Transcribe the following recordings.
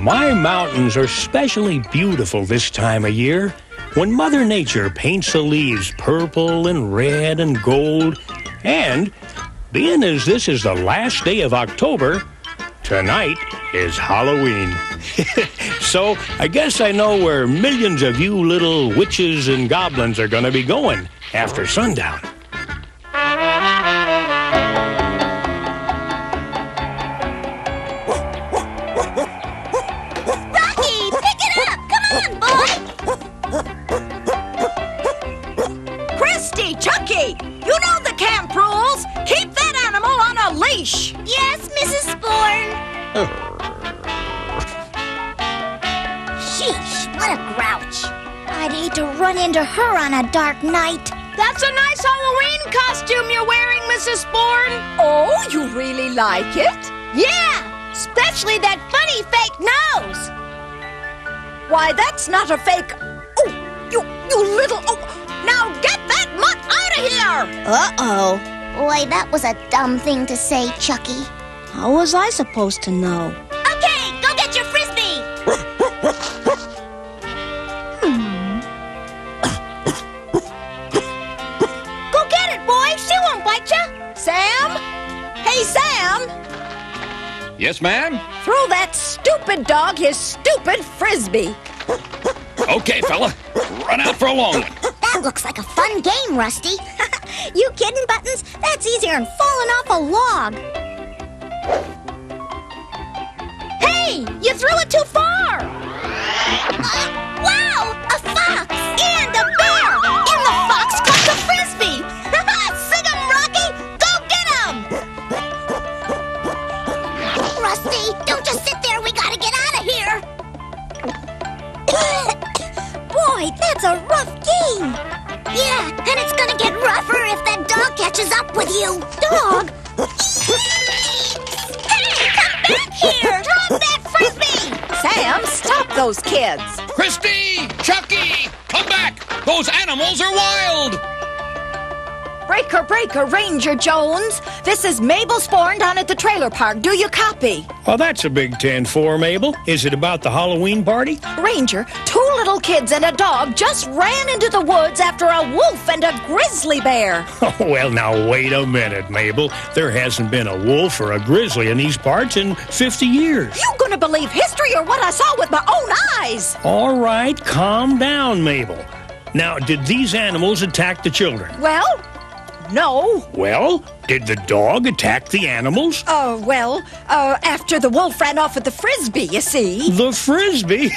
My mountains are especially beautiful this time of year when Mother Nature paints the leaves purple and red and gold. And being as this is the last day of October, tonight is Halloween. So I guess I know where millions of you little witches and goblins are going to be going after sundown. Yes, Mrs. Sporn. Sheesh, what a grouch. I'd hate to run into her on a dark night. That's a nice Halloween costume you're wearing, Mrs. Sporn. Oh, you really like it? Yeah, especially that funny fake nose. Why, that's not a fake... Oh, you little... Oh, now get that mutt out of here! Uh-oh. Boy, that was a dumb thing to say, Chucky. How was I supposed to know? Okay, go get your Frisbee! Go get it, boy! She won't bite you! Sam? Hey, Sam! Yes, ma'am? Throw that stupid dog his stupid Frisbee. Okay, fella. Run out for a long one. That looks like a fun game, Rusty. You kidding, Buttons? That's easier than falling off a log. Hey, you threw it too far! Wow, a fox and a bear! And the fox caught the Frisbee! Sing 'em, Rocky! Go get 'em! Rusty, don't just sit there. We gotta get out of here. Boy, that's a rough game. Yeah, and it's gonna get rougher if that dog catches up with you. Dog? Hey, come back here! Drop that Frisbee! Sam, stop those kids. Christy! Chucky! Come back! Those animals are wild! Breaker, Ranger Jones. This is Mabel Sporn down at the trailer park. Do you copy? Well, that's a big 10-4, Mabel. Is it about the Halloween party? Ranger, 2 little kids and a dog just ran into the woods after a wolf and a grizzly bear. Oh, well, now, wait a minute, Mabel. There hasn't been a wolf or a grizzly in these parts in 50 years. You gonna believe history or what I saw with my own eyes? All right, calm down, Mabel. Now, did these animals attack the children? Well, no. Well, did the dog attack the animals? After the wolf ran off with the Frisbee, you see. The Frisbee?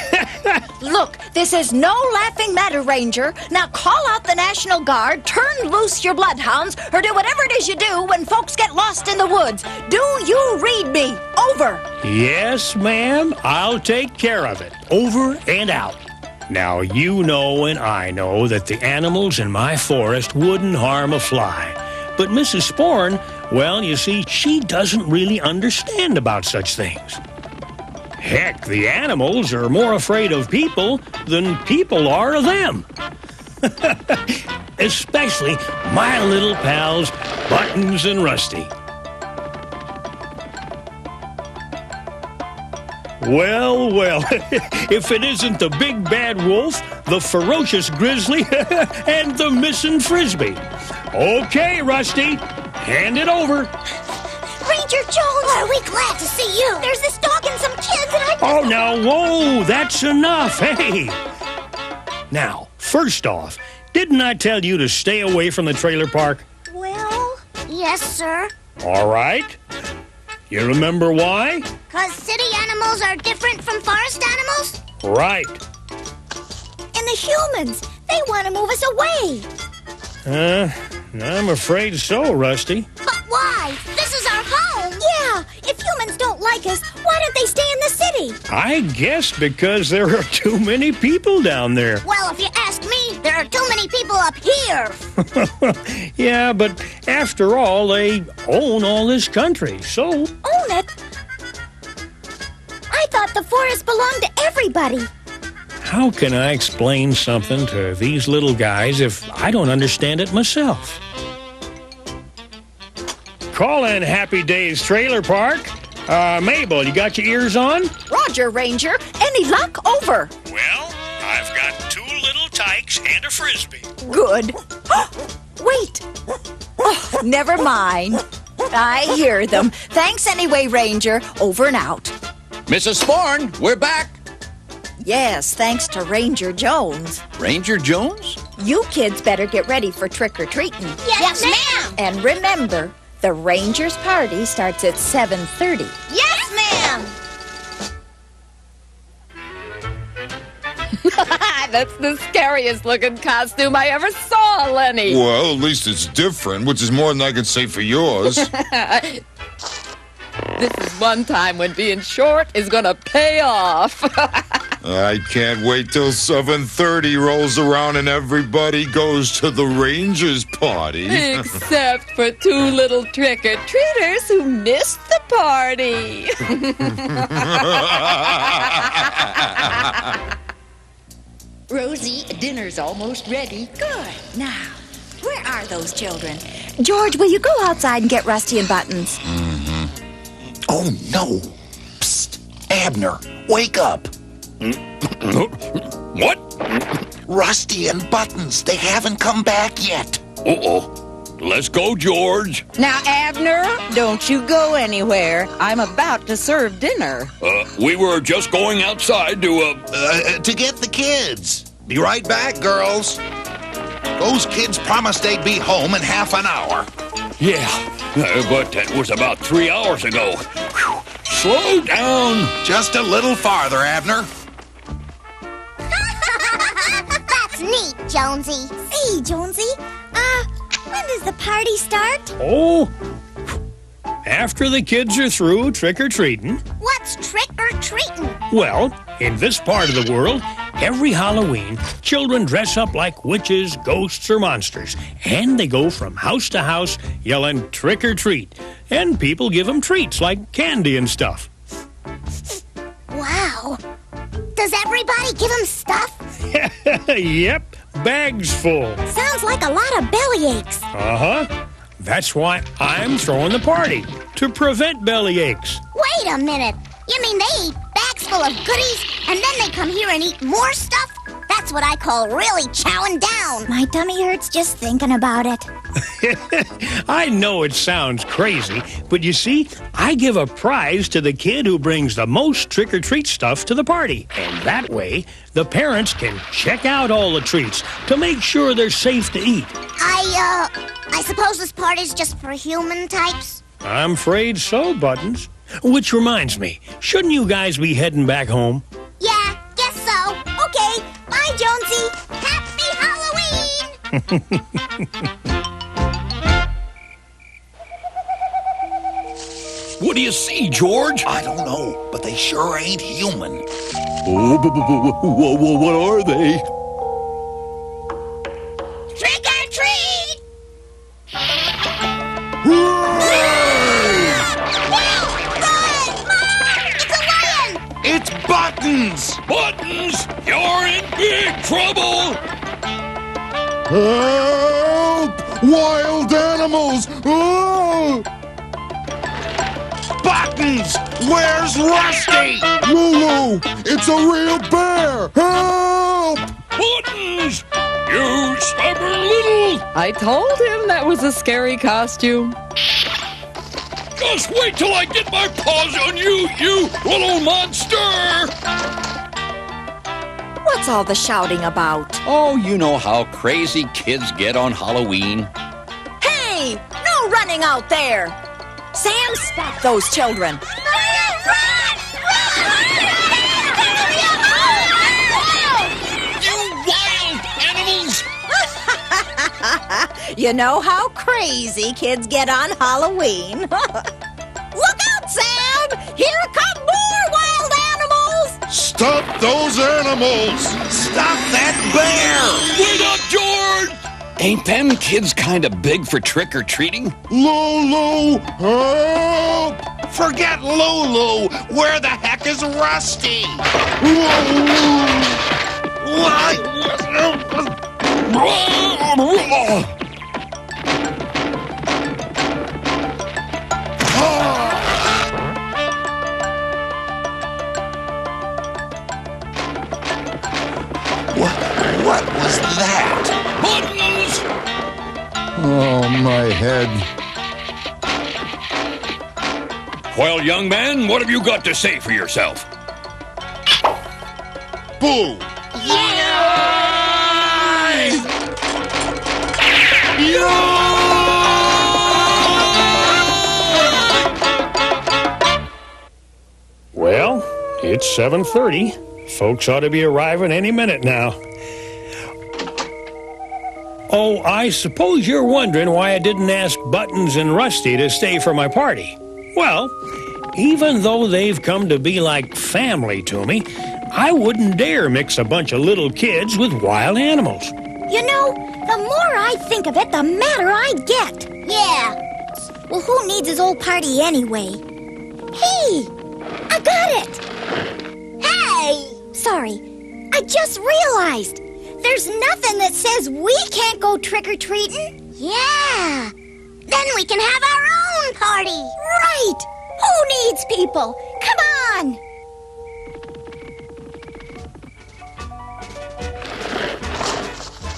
Look, this is no laughing matter, Ranger. Now call out the National Guard, turn loose your bloodhounds, or do whatever it is you do when folks get lost in the woods. Do you read me? Over. Yes, ma'am. I'll take care of it. Over and out. Now, you know and I know that the animals in my forest wouldn't harm a fly. But Mrs. Sporn, well, you see, she doesn't really understand about such things. Heck, the animals are more afraid of people than people are of them. Especially my little pals, Buttons and Rusty. Well, if it isn't the big bad wolf, the ferocious grizzly, and the missing Frisbee. Okay, Rusty, hand it over. Ranger Jones! Are we glad to see you? There's this dog and some kids and I... Oh, now, whoa, that's enough, hey. Now, first off, didn't I tell you to stay away from the trailer park? Well, yes, sir. All right. You remember why? 'Cause city animals are different from forest animals? Right. And the humans, they want to move us away. I'm afraid so, Rusty. But why? This is our home. Yeah, if humans don't like us, why don't they stay in the city? I guess because there are too many people down there. Well, if you ask me, there are too many people up here. Yeah, but after all, they own all this country, so... Own it? I thought the forest belonged to everybody. How can I explain something to these little guys if I don't understand it myself? Call in Happy Days Trailer Park. Mabel, you got your ears on? Roger, Ranger. Any luck? Over. Well, I've got 2 little tykes and a frisbee. Good. Wait. Oh, never mind. I hear them. Thanks anyway, Ranger. Over and out. Mrs. Sporn, we're back. Yes, thanks to Ranger Jones. Ranger Jones? You kids better get ready for trick-or-treating. Yes, ma'am. And remember, the Rangers' party starts at 7:30. Yes, ma'am. That's the scariest looking costume I ever saw, Lenny. Well, at least it's different, which is more than I could say for yours. This is one time when being short is gonna pay off. I can't wait till 7:30 rolls around and everybody goes to the Rangers party. Except for 2 little trick-or-treaters who missed the party. Rosie, dinner's almost ready. Good. Now, where are those children? George, will you go outside and get Rusty and Buttons? Oh, no. Psst. Abner, wake up. What? Rusty and Buttons, they haven't come back yet. Uh-oh. Let's go, George. Now, Abner, don't you go anywhere. I'm about to serve dinner. We were just going outside to, To get the kids. Be right back, girls. Those kids promised they'd be home in half an hour. Yeah, but that was about 3 hours ago. Whew. Slow down. Just a little farther, Abner. That's neat, Jonesy. Hey, Jonesy. When does the party start? Oh, after the kids are through trick-or-treating. What's trick-or-treating? Well, in this part of the world, every Halloween, children dress up like witches, ghosts, or monsters, and they go from house to house yelling trick-or-treat, and people give them treats like candy and stuff. Wow. Does everybody give him stuff? Yep, bags full. Sounds like a lot of bellyaches. Uh-huh. That's why I'm throwing the party, to prevent belly aches. Wait a minute. You mean they eat bags full of goodies and then they come here and eat more stuff? That's what I call really chowing down. My tummy hurts just thinking about it. I know it sounds crazy, but you see, I give a prize to the kid who brings the most trick-or-treat stuff to the party. And that way, the parents can check out all the treats to make sure they're safe to eat. I suppose this party's just for human types? I'm afraid so, Buttons. Which reminds me, shouldn't you guys be heading back home? Yeah, guess so. Okay, bye, Jonesy. Happy Halloween! What do you see, George? I don't know, but they sure ain't human. Oh, what are they? Trick or treat! It's Buttons! Buttons, you're in big trouble! Help! Wild animals! Oh! Buttons! Where's Rusty? Lulu! It's a real bear! Help! Buttons, you stubborn little... I told him that was a scary costume. Just wait till I get my paws on you, you little monster! What's all the shouting about? Oh, you know how crazy kids get on Halloween. Hey! No running out there! Sam, stop those children. You wild animals! You know how crazy kids get on Halloween. Look out, Sam! Here come more wild animals! Stop those animals! Stop that bear! Wait up, George! Ain't them kids kind of big for trick-or-treating? Lulu! Help! Forget Lulu! Where the heck is Rusty? What was that? Buttons! Oh, my head. Well, young man, what have you got to say for yourself? Boo! Well, it's 7:30. Folks ought to be arriving any minute now. Oh, I suppose you're wondering why I didn't ask Buttons and Rusty to stay for my party. Well, even though they've come to be like family to me, I wouldn't dare mix a bunch of little kids with wild animals. You know, the more I think of it, the madder I get. Yeah. Well, who needs his old party anyway? Hey! I got it! Hey! Sorry. I just realized. There's nothing that says we can't go trick-or-treating. Yeah. Then we can have our own party. Right. Who needs people? Come on.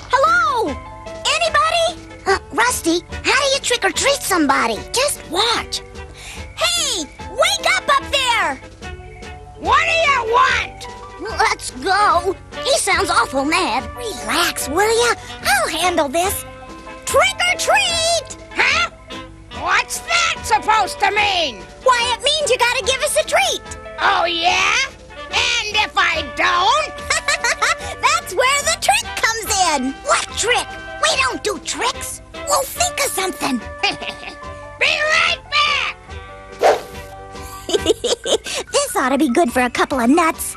Hello? Anybody? Rusty, how do you trick-or-treat somebody? Just watch. Hey, wake up there! What do you want? Let's go. He sounds awful mad. Relax, will ya? I'll handle this. Trick or treat! Huh? What's that supposed to mean? Why, it means you gotta give us a treat. Oh, yeah? And if I don't? That's where the trick comes in. What trick? We don't do tricks. We'll think of something. Be right back! This ought to be good for a couple of nuts.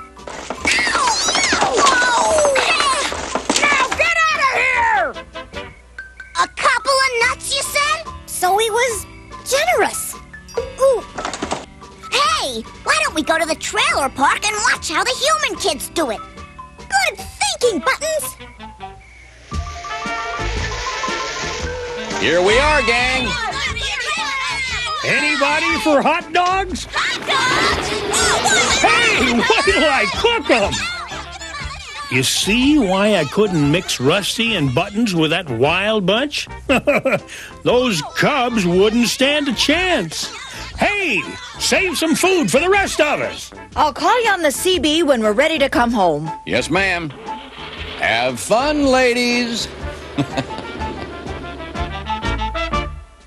Whoa! Now get out of here! A couple of nuts, you said? So he was generous. Ooh. Hey, why don't we go to the trailer park and watch how the human kids do it? Good thinking, Buttons. Here we are, gang. Anybody for hot dogs? Hot dogs! Hey, wait till I cook them! You see why I couldn't mix Rusty and Buttons with that wild bunch? Those cubs wouldn't stand a chance. Hey, save some food for the rest of us. I'll call you on the CB when we're ready to come home. Yes, ma'am. Have fun, ladies.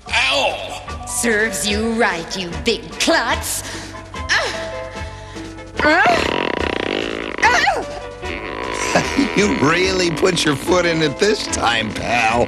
Ow! Serves you right, you big klutz. You really put your foot in it this time, pal.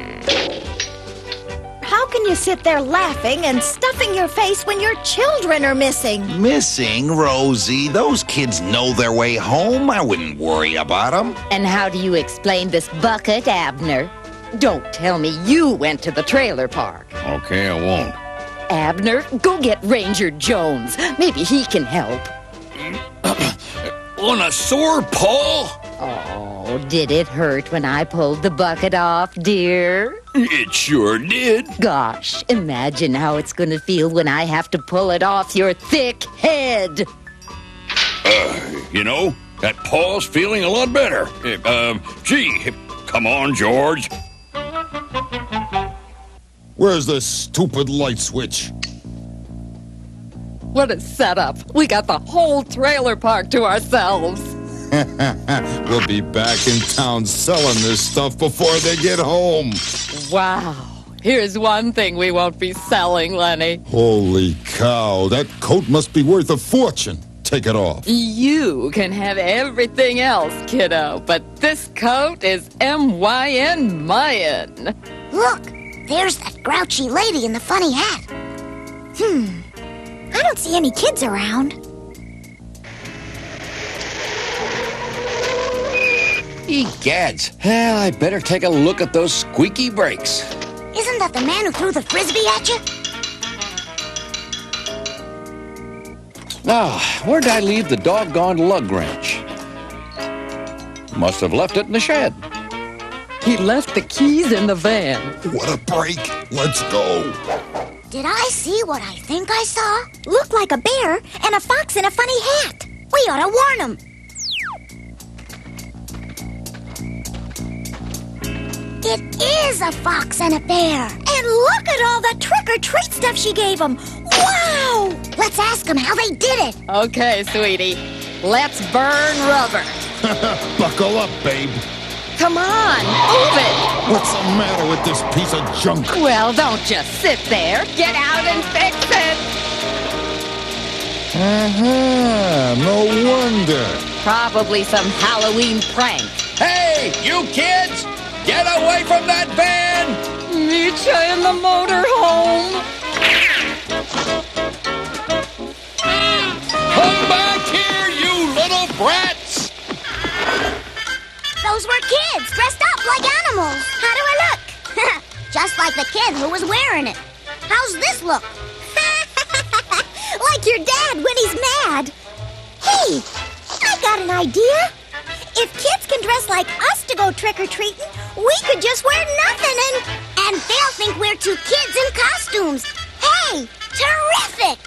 How can you sit there laughing and stuffing your face when your children are missing? Missing, Rosie. Those kids know their way home. I wouldn't worry about them. And how do you explain this bucket, Abner? Don't tell me you went to the trailer park. Okay, I won't. Abner, go get Ranger Jones. Maybe he can help. On a sore paw? Oh, did it hurt when I pulled the bucket off, dear? It sure did. Gosh, imagine how it's going to feel when I have to pull it off your thick head. You know, that paw's feeling a lot better. Gee, come on, George. Where's the stupid light switch? What a setup. We got the whole trailer park to ourselves. We'll be back in town selling this stuff before they get home. Wow. Here's one thing we won't be selling, Lenny. Holy cow, that coat must be worth a fortune. Take it off. You can have everything else, kiddo, but this coat is M-Y-N Mayan. Look, there's that grouchy lady in the funny hat. I don't see any kids around. Egads. Well, I better take a look at those squeaky brakes. Isn't that the man who threw the frisbee at you? Now, where'd I leave the doggone lug wrench? Must have left it in the shed. He left the keys in the van. What a break. Let's go. Did I see what I think I saw? Looked like a bear and a fox in a funny hat. We ought to warn him. it is a fox and a bear. And look at all the trick-or-treat stuff she gave them. Wow! Let's ask them how they did it. Okay, sweetie. Let's burn rubber. Buckle up, babe. Come on, move it. What's the matter with this piece of junk? Well, don't just sit there. Get out and fix it. No wonder. Probably some Halloween prank. Hey, you kids! Get away from that van! Meet you in the motor home. Come back here, you little brats! Those were kids dressed up like animals. How do I look? Just like the kid who was wearing it. How's this look? Like your dad when he's mad. Hey, I got an idea. If kids can dress like us to go trick-or-treating, we could just wear nothing And they'll think we're two kids in costumes. Hey, terrific!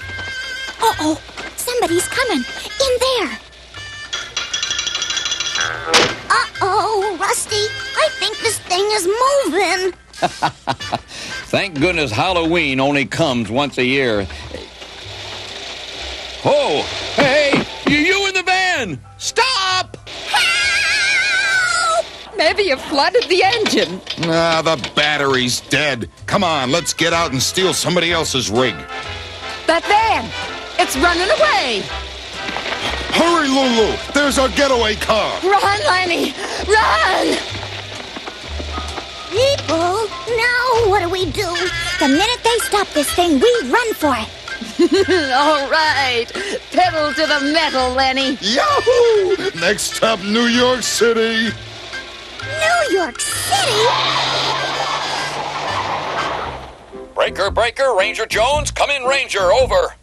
Uh-oh, somebody's coming. In there. Uh-oh, Rusty. I think this thing is moving. Thank goodness Halloween only comes once a year. Oh, hey, you in the van! Stop! Maybe you flooded the engine. Ah, the battery's dead. Come on, let's get out and steal somebody else's rig. That van, it's running away. Hurry, Lulu! There's our getaway car! Run, Lenny, run! People, now what do we do? The minute they stop this thing, we run for it. All right, pedal to the metal, Lenny. Yahoo! Next stop, New York City. New York City? Breaker, Ranger Jones, come in, Ranger, over.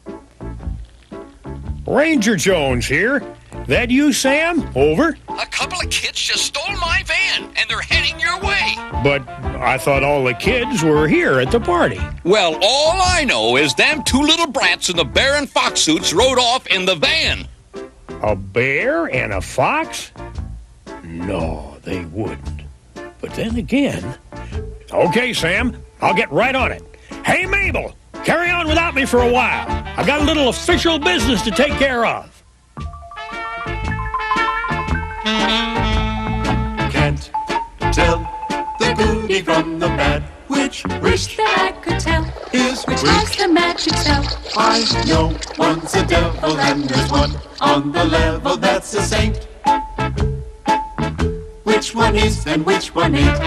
Ranger Jones here. That you, Sam? Over. A couple of kids just stole my van, and they're heading your way. But I thought all the kids were here at the party. Well, all I know is them two little brats in the bear and fox suits rode off in the van. A bear and a fox? No, they wouldn't. But then again... Okay, Sam, I'll get right on it. Hey, Mabel, carry on without me for a while. I've got a little official business to take care of. Can't tell the goodie from the bad. Which Wish that I could tell is which has the magic spell. I know one's a devil and there's one on the level that's a saint. Which one is and which one ain't?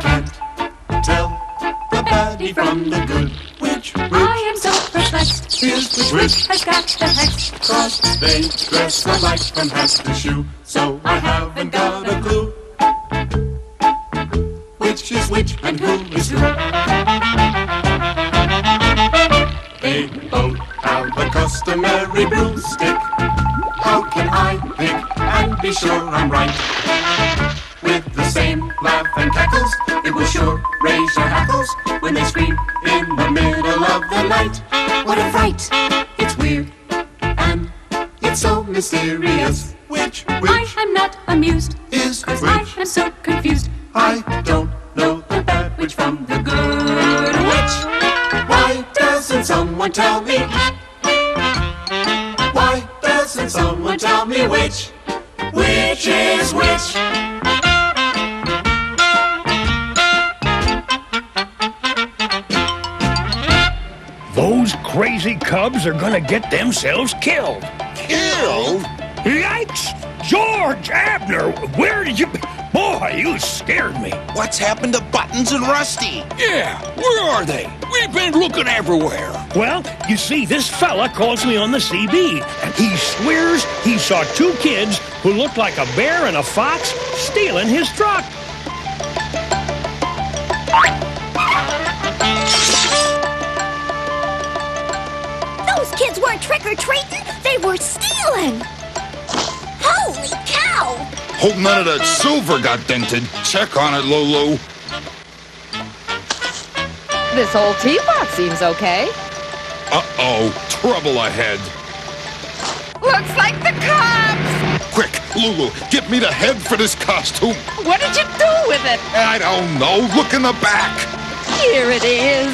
Can't tell the baddie from the good. Which I am so perplexed. is Which has got the hex? Cause they dress alike from hat to shoe, so I haven't got a clue. Which is which and who is who? They both have a customary broomstick. How can I pick and be sure I'm right? With the same laugh and cackles, it will sure raise your hackles when they scream in the middle of the night. What a fright! It's weird and it's so mysterious. Which I am not amused, is cause I which? am so confused. I don't know the bad witch from the good witch. Why doesn't someone tell me? Why doesn't someone tell me which is which? Those crazy cubs are gonna get themselves killed. Killed? Yikes! George, Abner, where did you... Boy, you scared me. What's happened to Buttons and Rusty? Yeah, where are they? We've been looking everywhere. Well, you see, this fella calls me on the CB, and he swears he saw two kids who looked like a bear and a fox stealing his truck. Those kids weren't trick-or-treating. They were stealing. Holy cow! Hope none of that silver got dented. Check on it, Lulu. This old teapot seems okay. Uh-oh, trouble ahead. looks like the cops! Quick, Lulu, get me the head for this costume. What did you do with it? I don't know. Look in the back. Here it is.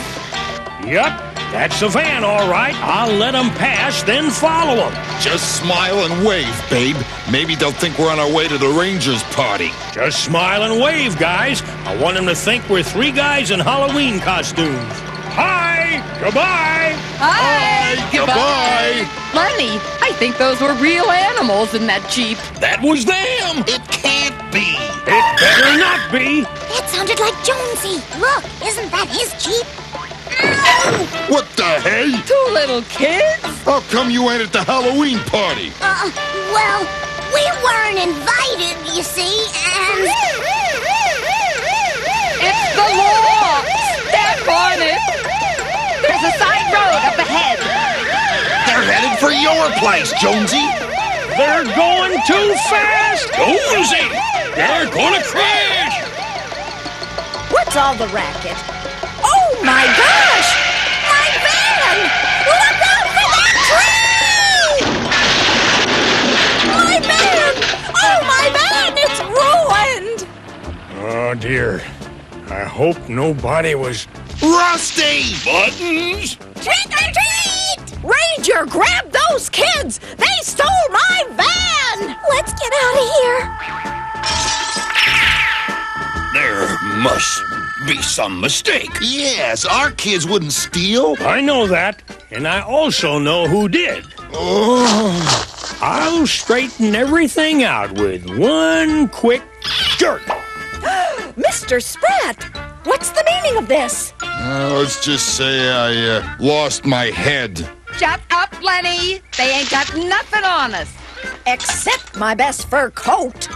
Yup, that's the van, all right. I'll let them pass, then follow them. Just smile and wave, babe. Maybe they'll think we're on our way to the Rangers party. Just smile and wave, guys. I want them to think we're three guys in Halloween costumes. Hi! Goodbye! Hi! Goodbye! Lenny, I think those were real animals in that Jeep. That was them. It can't be. It better not be! That sounded like Jonesy. Look, isn't that his Jeep? What the hey? Two little kids? How come you ain't at the Halloween party? Well, we weren't invited, you see, and... It's the law! Step on it! There's a side road up ahead. They're headed for your place, Jonesy. They're going too fast! Jonesy, they're gonna crash. What's all the racket? Oh my gosh! My van! Look out for that tree! My van! Oh, my van! It's ruined! Oh, dear. I hope nobody was... Rusty! Buttons. Trick or treat! Ranger, grab those kids! They stole my van! Let's get out of here. There must be some mistake. Yes, our kids wouldn't steal. I know that, and I also know who did. Oh, I'll straighten everything out with one quick jerk. Mr. Spratt, what's the meaning of this? let's just say I lost my head. Shut up, Lenny. They ain't got nothing on us. Except my best fur coat.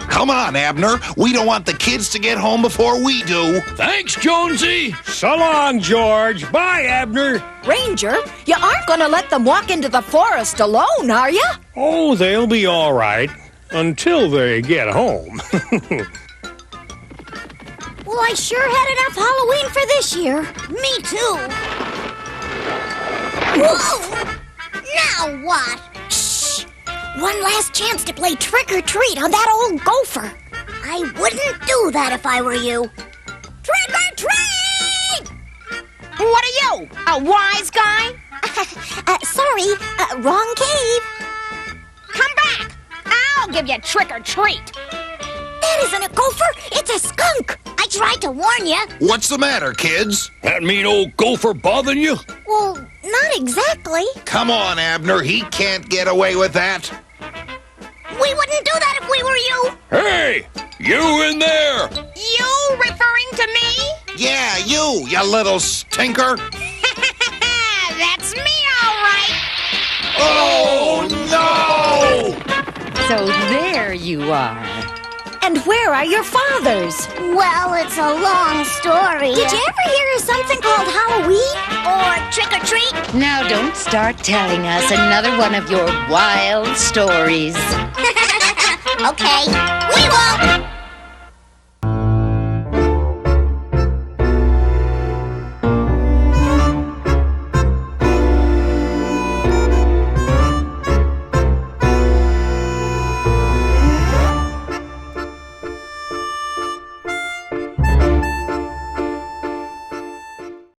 Come on, Abner. We don't want the kids to get home before we do. Thanks, Jonesy. So long, George. Bye, Abner. Ranger, you aren't going to let them walk into the forest alone, are you? Oh, they'll be all right until they get home. Well, I sure had enough Halloween for this year. Me too. Whoa! Now what? Shh! One last chance to play trick or treat on that old gopher. I wouldn't do that if I were you. Trick or treat! What are you, a wise guy? Sorry, wrong cave. Come back. I'll give you trick or treat. That isn't a gopher, it's a skunk. I tried to warn you. What's the matter, kids? That mean old gopher bothering you? Well, not exactly. Come on, Abner. He can't get away with that. We wouldn't do that if we were you. Hey, you in there? You referring to me? Yeah, you little stinker. That's me, all right. Oh, no! So there you are. And where are your fathers? Well, it's a long story. Did you ever hear of something called Halloween? Or trick or treat? Now don't start telling us another one of your wild stories. Okay, we won't.